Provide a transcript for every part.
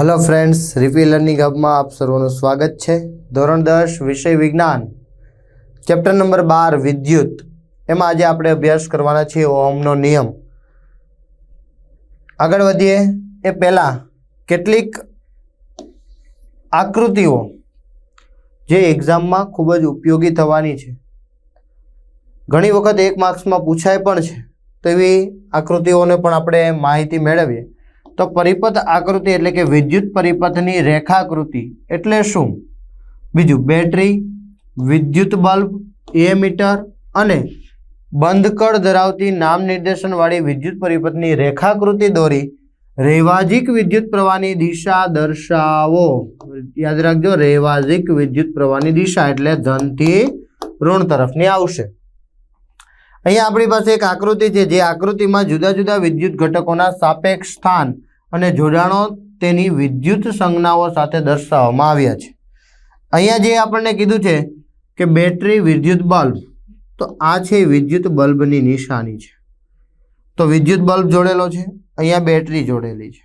Hello friends, Ripi learning hub में आप सर्वનું स्वागत है। ધોરણ 10 विषय विज्ञान चैप्टर नंबर 12 विद्युत एमां आज आपणे अभ्यास करवाना छे ओहमनो नियम। आगळ वधीए ए पहेला केटलीक आकृतिओ जे एक्जाम में खूब ज उपयोगी थवानी छे, घणी वखत 1 मार्क्स में पूछाय पण छे, तो एवी आकृतिओने पण आपणे माहिती मेळवीए। तो परिपथ आकृति एटले के विद्युत परिपथनी रेखाकृति एटले शुं? बीजू बेटरी, विद्युत बल्ब, एमीटर अने बंध कड़ धरावती नाम निर्देशन वाली विद्युत परिपथनी रेखाकृति दोरी रेवाजिक विद्युत प्रवाहनी दिशा दर्शावो। याद राखजो, रेवाजिक विद्युत प्रवाहनी दिशा एटले धन थी ऋण तरफनी आवशे। अहींया आपणी पासे एक आकृति छे, जे आकृतिमां जुदा जुदा विद्युत घटकोना सापेक्ष स्थान अने जोडाणो तेनी विद्युत संज्ञाओ साथे दर्शाववामां आव्या छे। अहींया जे आपणने कीधुं छे के बेटरी, विद्युत बल्ब, तो आ छे विद्युत बल्बनी निशानी छे। तो विद्युत बल्ब जोड़ेलो छे, अहींया बेटरी जोड़ेली छे,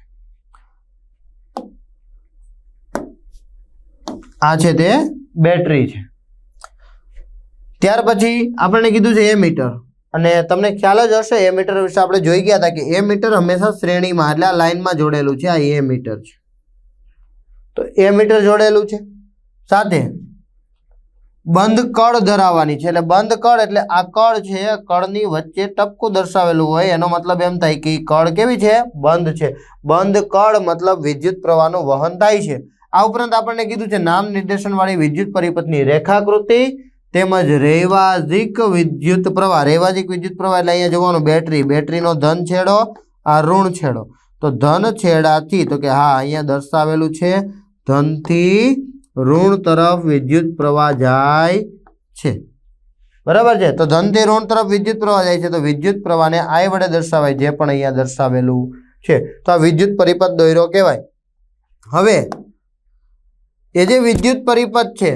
आ छे ते बेटरी छे। त्यार पछी आपणे कीधुं छे एमीटर, અને તમને ખ્યાલ જ હશે એમીટર વિશે આપણે જોઈ ગયા હતા કે એમીટર હંમેશા શ્રેણીમાં એટલે આ લાઈનમાં જોડેલું છે। આ એમીટર છે, તો એમીટર જોડેલું છે સાથે બંધ કળ ધરાવવાની છે। એટલે બંધ કળ એટલે આ કળ છે, કળની વચ્ચે ટપકું દર્શાવેલું હોય, એનો મતલબ એમ થાય કે કળ કેવી છે? બંધ છે। બંધ કળ મતલબ વિદ્યુત પ્રવાહનું વહન થાય છે। આ ઉપરાંત આપણને કીધું છે નામ નિર્દેશન વાળી વિદ્યુત પરિપથની રેખાકૃતિ તેમજ રેવાજિક વિદ્યુત પ્રવાહ। રેવાજિક વિદ્યુત પ્રવાહ એટલે અહીંયા જોવાનું બેટરી, બેટરીનો ધન છેડો, આ ઋણ છેડો। તો ધન છેડાથી તો કે હા અહીંયા દર્શાવેલું છે ધનથી ઋણ તરફ વિદ્યુત પ્રવાહ જાય છે, બરાબર છે। તો ધનથી ઋણ તરફ વિદ્યુત પ્રવાહ જાય છે, તો વિદ્યુત પ્રવાહને I વડે દર્શાવાય, જે પણ અહીંયા દર્શાવેલું છે। તો આ વિદ્યુત પરિપથ દોર્યો કહેવાય। હવે એ જે વિદ્યુત પરિપથ છે,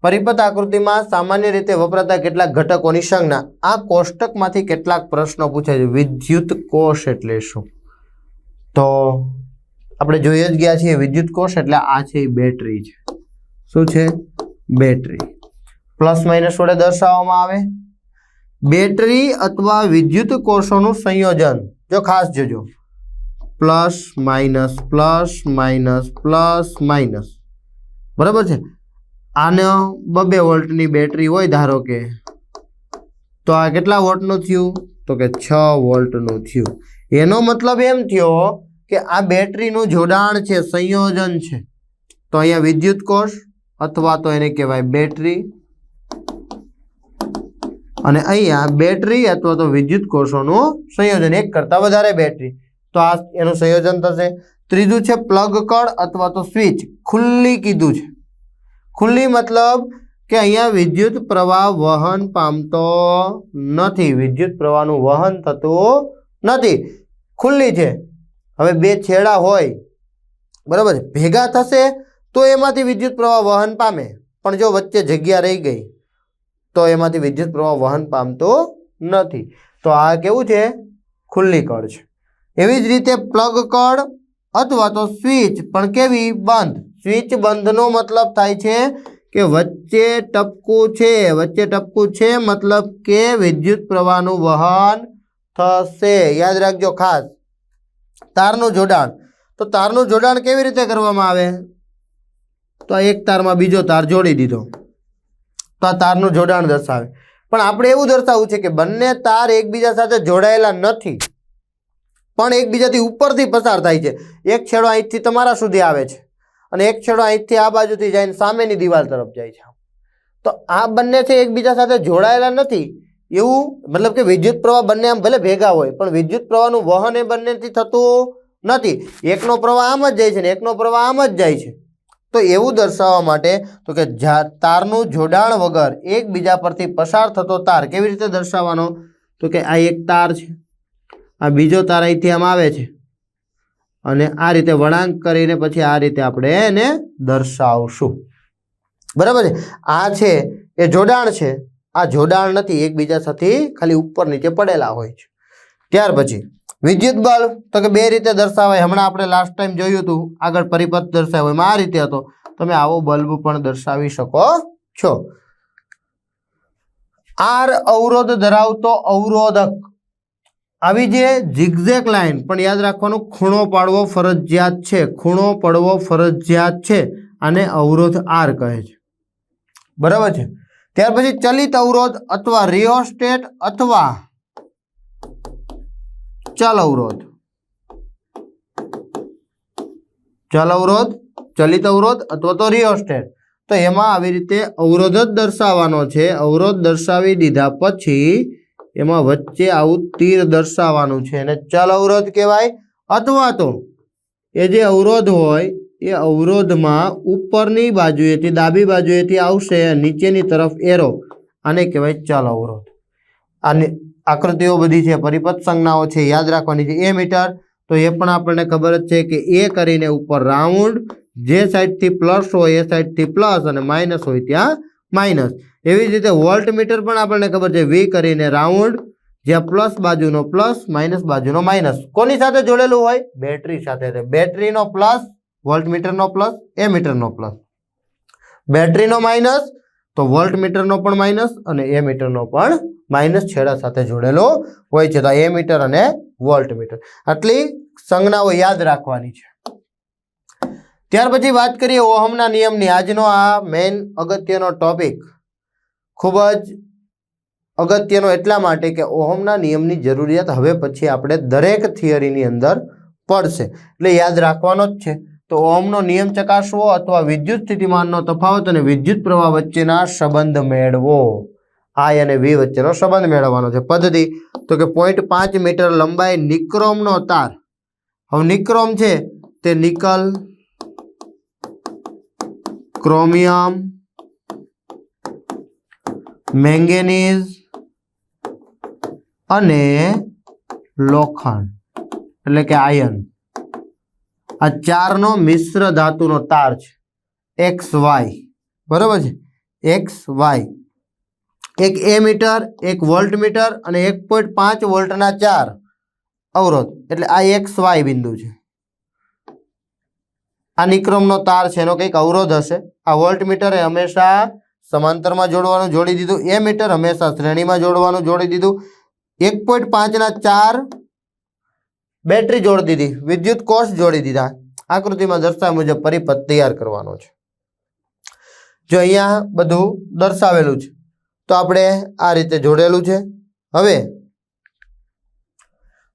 परिपथ आकृति में सामान्य रीते वपराता केटलाक घटकोनी संज्ञा आ कोष्टकमांथी केटलाक प्रश्नो पूछाय छे। विद्युत कोष एटले शुं? तो आपणे जोई ज गया छीए विद्युत कोष एटले आ छे बेटरी छे। शुं छे? बेटरी। प्लस माइनस वडे दर्शाववामां आवे। बेटरी अथवा विद्युत कोषोनुं संयोजन जो खास जोजो, plus minus plus minus plus minus, बराबर छे। आने 2 वोल्टनी बेटरी होय धारो के, तो आ केटला वोल्टनुं थयुं? तो के 6 वोल्टनुं थयुं। एनो मतलब एम थयो के आ बेटरीनुं जोडाण छे, संयोजन छे। तो अहींया विद्युत कोष अथवा तो एने कहेवाय बेटरी, अने अहींया बेटरी अथवा तो विद्युत कोषोनुं संयोजन, एक करता वधारे बेटरी, तो आ एनुं संयोजन थशे। त्रीजुं छे प्लग कळ अथवा तो स्विच, खुल्ली कीधुं छे। खुली मतलब के अहींया विद्युत प्रवाह वहन पामतो नथी, विद्युत प्रवाहनुं वहन थतुं नथी, खुल्ली छे। हवे 2 छेड़ा होय, बराबर, भेगा थशे तो एमांथी विद्युत प्रवाह वहन पामे, पण जो वच्चे जग्या रही गई तो एमांथी विद्युत प्रवाह वहन पामतो नथी। तो आ केवुं छे? खुल्ली कळ छे। एवी ज रीते प्लग कळ अथवा तो स्विच पण केवी? बंध। स्विच बंधनो मतलब थाय छे के वच्चे टपकूं छे, वच्चे टपकूं छे मतलब के विद्युत प्रवाहनुं वहन थशे। याद राखजो खास। तारनुं जोडाण, तो तारनुं जोडाण केवी रीते करवामां आवे? तो एक तारमां बीजो तार जोड़ी दीधो, तो आ तारनुं जोडाण दर्शावे। पण आपणे एवुं दर्शावવું છે કે બંને તાર એકબીજા સાથે જોડાયેલા નથી, પણ એકબીજાથી ઉપરથી પસાર થાય છે। એક છેડો અહીંથી તમારા સુધી આવે છે અને એક છેડો અહીંથી આ બાજુથી જઈને સામેની દિવાલ તરફ જાય છે। તો આ બંને છે એકબીજા સાથે જોડાયેલા નથી, એવું मतलब કે વિદ્યુત પ્રવાહ બંને આમ ભલે ભેગા હોય પણ વિદ્યુત પ્રવાહનું વહન એ બંનેથી થતું નથી। એકનો પ્રવાહ આમ જ જાય છે ને એકનો પ્રવાહ આમ જ જાય છે। તો એવું દર્શાવવા માટે તો કે તારનું જોડાણ વગર એકબીજા પરથી પસાર થતો તાર કેવી રીતે દર્શાવવાનો? તો કે આ એક તાર છે, આ બીજો તાર અહીંથી આમ આવે છે અને આ રીતે વળાંક કરીને પછી આ રીતે આપણે એને દર્શાવશું, બરાબર છે। આ છે એ જોડાણ છે, આ જોડાણ નથી, એકબીજા સાથે ખાલી ઉપર નીચે પડેલા હોય છે। ત્યાર પછી વિદ્યુત બળ તો કે બે રીતે દર્શાવાય. હમણાં આપણે લાસ્ટ ટાઈમ જોયું હતું, આગળ પરિપથ દર્શાવ્યો એમાં આ રીતે હતો. તમે આવો બલ્બ પણ દર્શાવી શકો છો. આર અવરોધ ધરાવતો અવરોધક. આવી જે ઝિગઝેગ લાઈન પણ યાદ રાખવાનું, ખૂણો પાડવો ફરજિયાત છે. ખૂણો પડવો ફરજિયાત છે. આને અવરોધ આર કહે છે. બરાબર છે. ત્યાર પછી ચલિત અવરોધ અથવા રિયોસ્ટેટ અથવા ચલ અવરોધ. ચલ અવરોધ, ચલિત અવરોધ અથવા તો રિયોસ્ટેટ. તો એમાં આવી રીતે અવરોધ જ દર્શાવવાનો છે. અવરોધ દર્શાવી દીધા પછી એમાં વચ્ચે આવું તીર દર્શાવવાનું છે અને ચલ અવરોધ કહેવાય. અથવા તો એ જે અવરોધ હોય એ અવરોધમાં ઉપરની બાજુએથી ડાબી બાજુએથી આવશે, નીચેની તરફ એરો, આને કહેવાય ચલ અવરોધ. આની આકૃતિઓ બધી છે, પરિપથ સંજ્ઞાઓ છે, યાદ રાખવાની છે. એ મીટર તો એ પણ આપણને ખબર જ છે કે એ કરીને ઉપર રાઉન્ડ, જે સાઈડથી પ્લસ હોય એ સાઈડથી પ્લસ અને માઇનસ હોય ત્યાં માઇનસ. એવી જ રીતે વોલ્ટ મીટર પણ આપણને ખબર છે, વી કરીને રાઉન્ડ, જ્યાં પ્લસ બાજુનો પ્લસ, માઇનસ બાજુનો માઇનસ. કોની સાથે જોડેલું હોય? બેટરી સાથે. બેટરીનો પ્લસ, વોલ્ટ મીટરનો પ્લસ, એ મીટરનો પ્લસ. બેટરીનો માઇનસ તો વોલ્ટ મીટરનો પણ માઇનસ અને એ મીટરનો પણ માઇનસ છેડા સાથે જોડેલો હોય છે. તો એ મીટર અને વોલ્ટ મીટર, આટલી સંજ્ઞાઓ યાદ રાખવાની છે. ત્યાર પછી વાત કરીએ ઓહમના નિયમની. આજનો આ મેઇન અગત્યનો ટોપિક ખૂબ જ અગત્યનો એટલા માટે કે ઓહમના નિયમની જરૂરિયાત હવે પછી આપણે દરેક થિયરીની અંદર પડશે, એટલે યાદ રાખવાનો જ છે. તો ઓહમનો નિયમ ચકાસવો અથવા વિદ્યુત સ્થિતિમાનનો તફાવત અને વિદ્યુત પ્રવાહ વચ્ચેના સંબંધ મેળવો. I અને V વચ્ચેનો સંબંધ મેળવવાનો છે. પદ્ધતિ તો કે 0.5 મીટર લંબાઈ નિક્રોમનો તાર. હવે નિક્રોમ છે તે નિકલ, ક્રોમિયમ, મેંગેનીઝ અને લોખંડ એટલે કે આયર્ન, આ ચારનો મિશ્ર ધાતુનો તાર છે. XY, બરોબર છે, XY. એક એ મીટર, એક વોલ્ટ મીટર અને 1.5 વોલ્ટના 4 અવરોધ, એટલે આ XY બિંદુ છે. આ નિક્રોમનો તાર છે, એનો કંઈક અવરોધ હશે. આ વોલ્ટ મીટર એ હંમેશા સમાંતરમાં જોડવાનું, જોડી દીધું. એ મીટર હંમેશા શ્રેણીમાં જોડવાનું, જોડી દીધું. 1.5ના 4 બેટરી જોડી દીધી, વિદ્યુત કોષ જોડી દીધા. આકૃતિમાં દર્શાવ્યા મુજબ પરિપથ તૈયાર કરવાનો છે. જો અહીંયા બધું દર્શાવેલું છે તો આપણે આ રીતે જોડેલું છે. હવે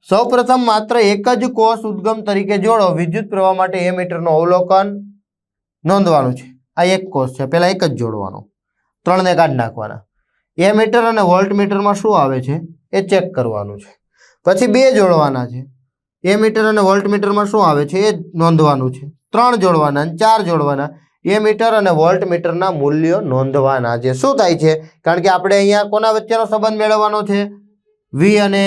સૌપ્રથમ માત્ર એક જ કોષ ઉદ્ગમ તરીકે જોડો. વિદ્યુત પ્રવાહ માટે એ મીટરનું અવલોકન નોંધવાનું છે. આ એક કોષ છે, પહેલા એક જ જોડવાનો, 3ને કાઢી નાખવાના. એ મીટર અને વોલ્ટ મીટરમાં શું આવે છે એ ચેક કરવાનું છે. પછી 2 જોડવાના છે. એ મીટર અને વોલ્ટ મીટરમાં શું આવે છે એ નોંધવાનું છે. 3 જોડવાના અને 4 જોડવાના. એ મીટર અને વોલ્ટ મીટરના મૂલ્યો નોંધવાના છે. શું થાય છે? કારણ કે આપણે અહીંયા કોના વચ્ચેનો સંબંધ મેળવવાનો છે? V અને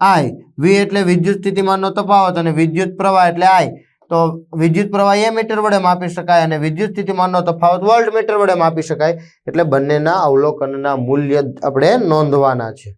I. V એટલે વિદ્યુત સ્થિતિમાનનો તફાવત અને વિદ્યુત પ્રવાહ એટલે I. તો વિદ્યુત પ્રવાહ એ મીટર વડે માપી શકાય અને વિદ્યુત સ્થિતિમાનનો તફાવત વોલ્ટ મીટર વડે માપી શકાય. એટલે બંનેના અવલોકનના મૂલ્ય આપણે નોંધવાના છે.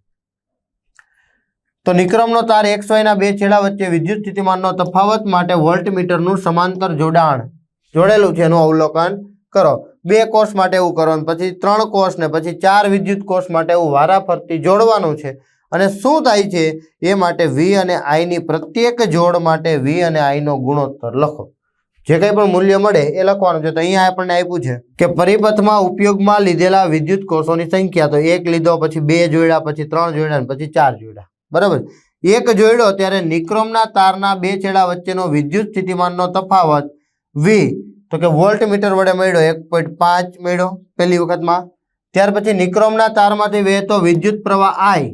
તો નિક્રોમનો તાર XYના 2 છેડા વચ્ચે વિદ્યુત સ્થિતિમાનનો તફાવત માટે વોલ્ટ મીટરનું સમાંતર જોડાણ જોડેલું છે, એનું અવલોકન કરો. 2 કોષ માટે એવું કરવાનું, પછી 3 કોષ ને પછી 4 વિદ્યુત કોષ માટે એવું વારાફરતી જોડવાનું છે. અને શું થાય છે એ માટે V અને I ની પ્રત્યેક જોડ માટે V અને I નો ગુણોત્તર લખો. જે કંઈ પણ મૂલ્ય મળે એ લખવાનું છે. તો અહીંયા આપણને આપ્યું છે કે પરિપથમાં ઉપયોગમાં લીધેલા વિદ્યુત કોષોની સંખ્યા. તો 1 લીધો, પછી 2 જોડ્યા, પછી 3 જોડ્યા અને પછી 4 જોડ્યા. બરાબર. 1 જોડ્યો ત્યારે નિક્રોમના તારના 2 છેડા વચ્ચેનો વિદ્યુત સ્થિતિમાનનો તફાવત V તો કે વોલ્ટ મીટર વડે મળ્યો, 1.5 મળ્યો પહેલી વખતમાં. ત્યાર પછી નિક્રોમના તારમાંથી વહેતો વિદ્યુત પ્રવાહ I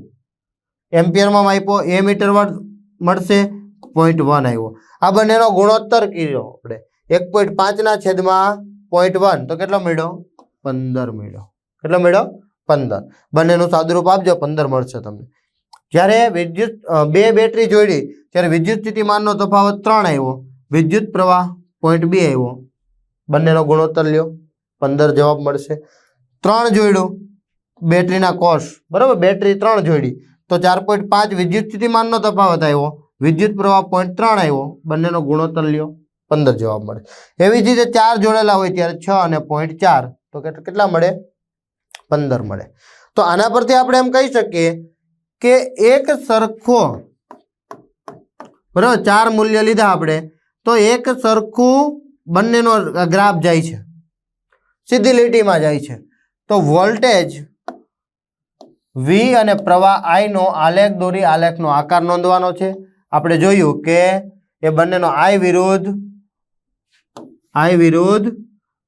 એમ્પિયરમાં માપ્યો. એ મીટર મળશે, 0.1 આવ્યો. આ બંનેનો ગુણોત્તર કર્યો આપણે, 1.5ના છેદમાં 0.1 તો કેટલો મળ્યો? 15 મળ્યો. કેટલો મળ્યો? 15. બંનેનું સાદુરૂપ આપજો, 15 મળશે તમને. જ્યારે વિદ્યુત 2 બેટરી જોડી ત્યારે વિદ્યુત સ્થિતિમાનનો તફાવત 3 આવ્યો, વિદ્યુત પ્રવાહ 0.2 આવ્યો. બંનેનો ગુણોત્તર લ્યો, 15 જવાબ મળશે. 3 જોડ્યું બેટરીના કોષ, બરાબર, બેટરી 3 જોડી તો 4.5 વિદ્યુત સ્થિતિમાનનો તફાવત આવ્યો, વિદ્યુત પ્રવાહ 0.3 આવ્યો, બંનેનો ગુણોત્તર લ્યો 15 જવાબ મળે. એવી જ રીતે 4 જોડેલા હોય ત્યારે 6 અને 0.4 તો કેટલા મળે? 15 મળે. તો આના પરથી આપણે એમ કહી શકીએ કે એક સરખો, બરાબર, 4 મૂલ્ય લીધા આપણે, તો એક સરખું બંનેનો ગ્રાફ જાય છે, સીધી લીટીમાં જાય છે. તો વોલ્ટેજ V અને પ્રવાહ I નો આલેખ દોરી આલેખનો આકાર નોંધવાનો છે. આપણે જોયું કે એ બંનેનો I વિરુદ્ધ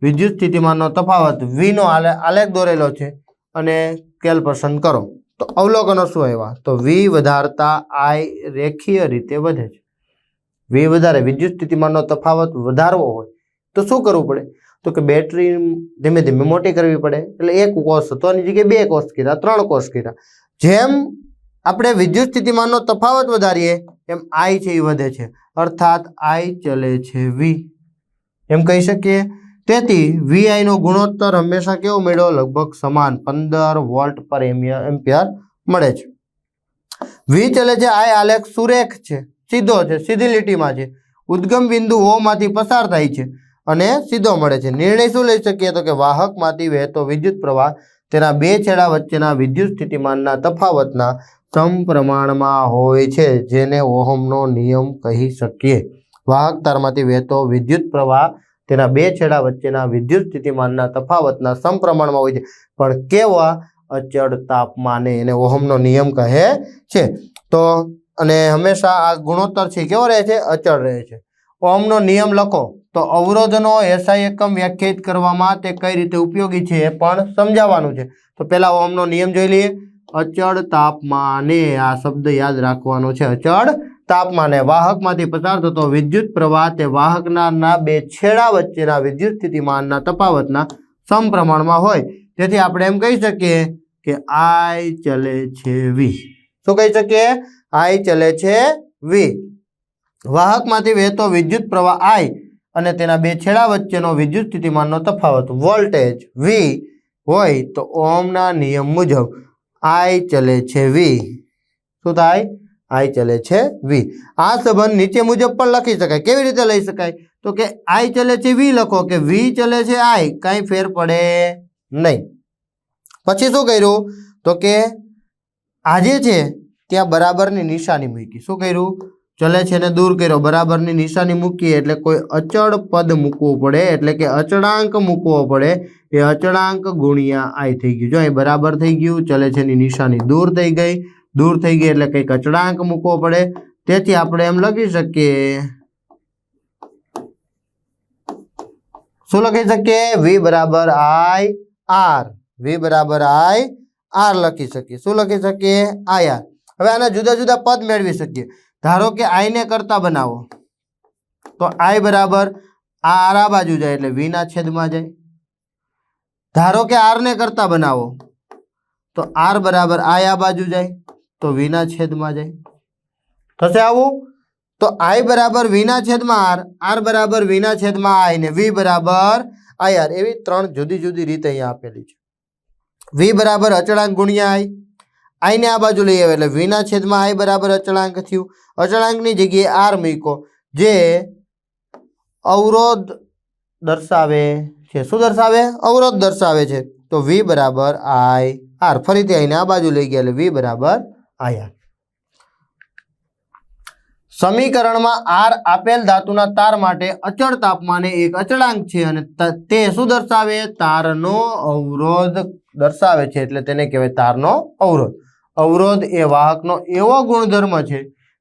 વિદ્યુત સ્થિતિમાનનો તફાવત V નો આલેખ દોરેલો છે અને સ્કેલ પસંદ કરો. તો અવલોકનો શું આવ્યા? તો V વધારતા I રેખીય રીતે વધે છે. V વધારે, વિદ્યુત સ્થિતિમાનનો તફાવત વધારવો હોય તો શું કરવું પડે? તો કે બેટરી ધીમે ધીમે મોટી કરવી પડે. એટલે 1 કોષ હતો એની જગ્યાએ 2 કોષ કર્યા, 3 કોષ કર્યા. જેમ આપણે વિદ્યુત સ્થિતિમાનનો તફાવત વધારીએ એમ I છે એ વધે છે, અર્થાત I ચલે છે V એમ કહી શકીએ. તેથી VI નો ગુણોત્તર હંમેશા કેવો મળ્યો? લગભગ સમાન 15 વોલ્ટ પર એમ્પિયર મળે છે. V ચલે છે I આલેખ સુરેખ છે, સીધો છે, સીધી લીટીમાં છે, ઉદ્ગમ બિંદુ O માંથી પસાર થાય છે અને સીધો મળે છે. નિર્ણય શું લઈ શકીએ? તો કે વાહકમાંથી વહેતો વિદ્યુત પ્રવાહ તેના 2 છેડા વચ્ચેના વિદ્યુત સ્થિતિમાનના તફાવતના સમપ્રમાણમાં હોય છે, જેને ઓહમનો નિયમ કહી શકીએ. વાહક તારમાંથી વહેતો વિદ્યુત પ્રવાહ તેના 2 છેડા વચ્ચેના વિદ્યુત સ્થિતિમાનના તફાવતના સમપ્રમાણમાં હોય છે, પણ કેવા? અચળ તાપમાને. એને ઓહમનો નિયમ કહે છે. તો અને હંમેશા આ ગુણોત્તર છે કેવો રહે છે? અચળ રહે છે. ઓહમનો નિયમ લખો તો અવરોધનો SI એકમ વ્યાખ્યાયિત કરવામાં તે કઈ રીતે ઉપયોગી છે એ પણ સમજાવવાનું છે. તો પહેલા ઓહમનો નિયમ જોઈ લઈએ. અચળ તાપમાને, આ શબ્દ યાદ રાખવાનો છે. અચળ તાપમાને વાહકમાંથી પસાર થતો વિદ્યુત પ્રવાહ તે વાહકના 2 છેડા વચ્ચેના વિદ્યુત સ્થિતિમાનના તફાવતના સમપ્રમાણમાં હોય. તેથી આપણે એમ કહી શકીએ કે I ચલે છે V. શું કહી શકીએ? I ચલે છે V. વાહકમાંથી વહેતો વિદ્યુત પ્રવાહ I અને તેના 2 છેડા વચ્ચેનો વિદ્યુત સ્થિતિમાનનો તફાવત વોલ્ટેજ V હોય તો ઓહમના નિયમ મુજબ I ચલે છે V. શું થાય? I ચલે છે V. આ સંબંધ નીચે મુજબ પણ લખી શકાય. કેવી રીતે લઈ શકાય? તો કે I ચલે છે V લખો કે V ચલે છે I, કાંઈ ફેર પડે નહીં. પછી શું કર્યું? તો કે આજે છે ત્યાં બરાબરની નિશાની મૂકી. શું કર્યું? ચલે છે ને દૂર કર્યો, બરાબરની નિશાની મૂકી એટલે કોઈ અચળ પદ મૂકવું પડે, એટલે કે અચળાંક મૂકવો પડે. એ અચળાંક ગુણ્યા I થઈ ગયું. જો અહીં બરાબર થઈ ગયું, ચલે છે ની નિશાની દૂર થઈ ગઈ, દૂર થઈ ગઈ એટલે કંઈક અચળાંક મૂકવો પડે. તેથી આપણે એમ લખી શકીએ, શું લખી શકીએ? V બરાબર I R. V બરાબર I R લખી શકીએ. શું લખી શકીએ? I R. હવે આના જુદા જુદા પદ મેળવી શકીએ. ધારો કે I ને કરતા બનાવો તો I બરાબર R આ બાજુ જાય એટલે V ના છેદમાં જાય. ધારો કે R ને કરતા બનાવો તો R બરાબર I આ બાજુ જાય તો V ના છેદમાં જાય. થશે આવું? તો I બરાબર V ના છેદમાં R, R બરાબર V ના છેદમાં I ને V બરાબર IR. એવી 3 જુદી જુદી રીતે અહીંયા આપેલી છે. V બરાબર અચળાંક ગુણ્યા I ને આ બાજુ લઈ આવે એટલે V ના છેદમાં I બરાબર અચળાંક થયું. અચળાંકની જગ્યાએ R મૂકો જે અવરોધ દર્શાવે છે. શું દર્શાવે? અવરોધ દર્શાવે છે. તો V બરાબર I R. ફરીથી આઈને આ બાજુ લઈ ગયા એટલે V બરાબર IR. સમીકરણમાં R આપેલ ધાતુના તાર માટે અચળ તાપમાને એક અચળાંક છે અને તે શું દર્શાવે? તારનો અવરોધ દર્શાવે છે, એટલે તેને કહેવાય તારનો અવરોધ. અવરોધ એ વાહકનો એવો ગુણધર્મ છે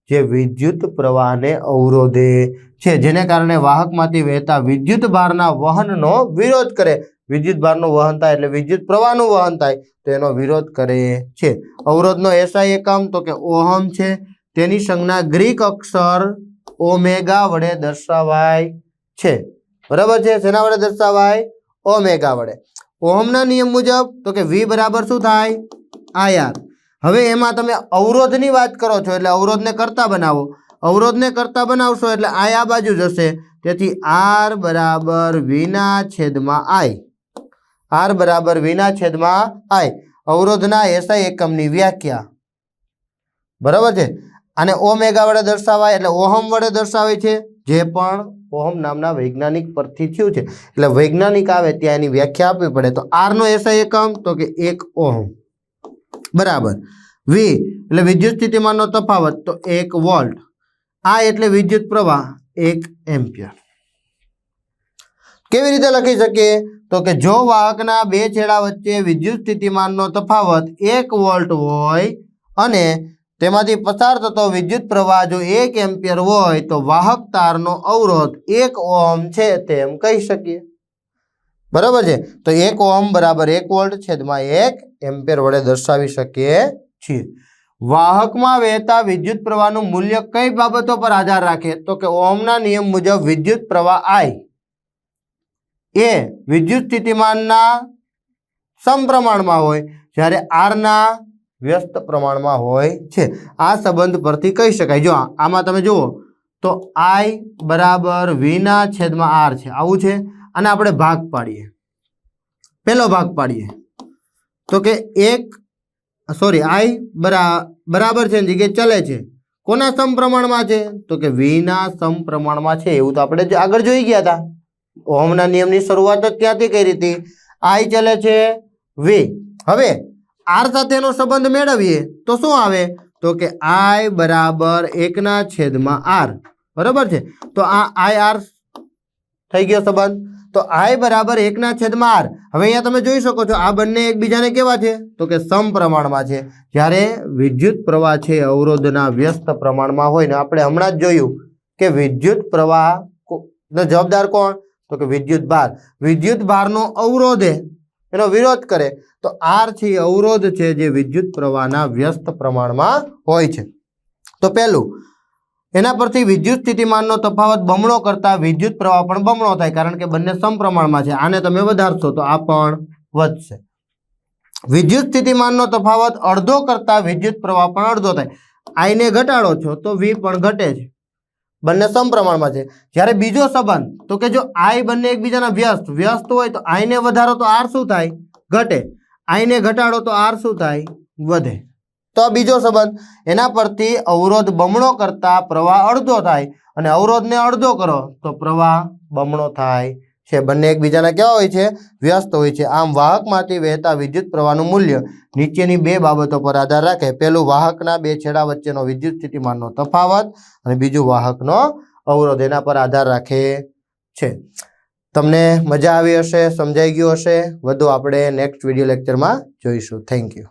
જે વિદ્યુત પ્રવાહને અવરોધે છે, જેને કારણે વાહકમાંથી વહેતા વિદ્યુત ભારના વહનનો વિરોધ કરે. વિદ્યુત ભારનું વહન થાય એટલે વિદ્યુત પ્રવાહનું વહન થાય તો એનો વિરોધ કરે છે. અવરોધનો SI એકમ તો કે ઓહમ છે. તેની સંજ્ઞા ગ્રીક અક્ષર ઓમેગા વડે દર્શાવાય છે. બરાબર છે? શેના વડે દર્શાવાય? ઓમેગા વડે. ઓહમના નિયમ મુજબ તો કે V બરાબર શું થાય? IR. હવે એમાં તમે અવરોધની વાત કરો છો એટલે અવરોધને કરતા બનાવો. અવરોધને કરતા બનાવશો એટલે I આ બાજુ જશે. તેથી R બરાબર V ના છેદમાં I. R બરાબર V ના છેદમાં I. અવરોધના SI એકમની વ્યાખ્યા. બરાબર છે? આને ઓમેગા વડે દર્શાવાય એટલે ઓહમ વડે દર્શાવે છે, જે પણ ઓહમ નામના વૈજ્ઞાનિક પરથી થયું છે. એટલે વૈજ્ઞાનિક આવે ત્યાં એની વ્યાખ્યા આપવી પડે. તો આર નો એસઆઈ એકમ તો કે 1 ઓહમ બરાબર. વી એટલે વિદ્યુત સ્થિતિમાનનો તફાવત તો 1 વોલ્ટ. આ એટલે વિદ્યુત પ્રવાહ 1 એમ્પિયર. કેવી રીતે લખી શકીએ તો કે જો વાહકના બે છેડા વચ્ચે વિદ્યુત સ્થિતિમાનનો તફાવત 1 વોલ્ટ હોય અને તેમાંથી પસાર થતો વિદ્યુત પ્રવાહ જો 1 એમ્પિયર હોય તો વાહક તારનો અવરોધ 1 ઓહમ છે તેમ કહી શકીએ. બરાબર છે. તો 1 ઓહમ બરાબર 1 વોલ્ટ છેદમાં 1 એમ્પિયર વડે દર્શાવી શકીએ છીએ. વાહકમાં વહેતા વિદ્યુત પ્રવાહનું મૂલ્ય કઈ બાબતો પર આધાર રાખે તો કે ઓહમના નિયમ મુજબ વિદ્યુત પ્રવાહ I એ વિદ્યુત સ્થિતિમાનના સમપ્રમાણમાં હોય જ્યારે R ના વ્યસ્ત પ્રમાણમાં હોય છે. આ સંબંધ પરથી કહી શકાય. જો આમાં તમે જુઓ તો I બરાબર V ના છેદમાં R છે, આવું છે. અને આપણે ભાગ પાડીએ, પહેલો ભાગ પાડીએ તો કે I બરાબર છે જગ્યાએ ચલે છે. કોના સમપ્રમાણમાં છે તો કે V ના સમપ્રમાણમાં છે. એવું તો આપણે આગળ જોઈ ગયા હતા. ઓહમના નિયમની શરૂઆત જ ત્યાંથી કરી હતી. I ચલે છે V. હવે R સાથેનો સંબંધ મેળવીએ તો શું આવે તો કે I બરાબર 1 ના છેદમાં R. બરાબર છે. તો આ I R થઈ ગયો સંબંધ. તો I બરાબર 1 ના છેદમાં R. હવે અહીંયા તમે જોઈ શકો છો આ બંને એકબીજાને કેવા છે તો કે સમપ્રમાણમાં છે. જ્યારે વિદ્યુત પ્રવાહ છે અવરોધના વ્યસ્ત પ્રમાણમાં હોય ને આપણે હમણાં જ જોયું કે વિદ્યુત પ્રવાહ જવાબદાર કોણ તો કે વિદ્યુત ભાર. વિદ્યુત ભારનો અવરોધે એનો વિરોધ કરે તો R છે અવરોધ છે જે વિદ્યુત પ્રવાહના વ્યસ્ત પ્રમાણમાં હોય છે. તો પહેલું એના પરથી વિદ્યુત સ્થિતિમાનનો તફાવત બમણો કરતા વિદ્યુત પ્રવાહ પણ બમણો થાય, કારણ કે બંને સમપ્રમાણમાં છે. આને તમે વધારશો તો આ પણ વધશે. વિદ્યુત સ્થિતિમાનનો તફાવત અડધો કરતા વિદ્યુત પ્રવાહ પણ અડધો થાય. I ને ઘટાડો છો તો V પણ ઘટે છે. બંને સમપ્રમાણમાં છે. જ્યારે બીજો સંબંધ તો કે જો I બંને એકબીજાના વ્યસ્ત હોય તો I ને વધારો તો R શું થાય ઘટે. I ને ઘટાડો તો R શું થાય વધે. તો આ બીજો સંબંધ. એના પરથી અવરોધ બમણો કરતા પ્રવાહ અડધો થાય અને અવરોધને અડધો કરો તો પ્રવાહ બમણો થાય છે. બંને એકબીજાના કેવા હોય છે વ્યસ્ત હોય છે. આમ વાહકમાંથી વહેતા વિદ્યુત પ્રવાહનું મૂલ્ય નીચેની બે બાબતો પર આધાર રાખે. પહેલું વાહકના બે છેડા વચ્ચેનો વિદ્યુત સ્થિતિમાનનો તફાવત અને બીજું વાહકનો અવરોધ એના પર આધાર રાખે છે. તમને મજા આવી હશે, સમજાઈ ગયું હશે. વધુ આપણે નેક્સ્ટ વિડીયો લેક્ચરમાં જોઈશું. Thank you.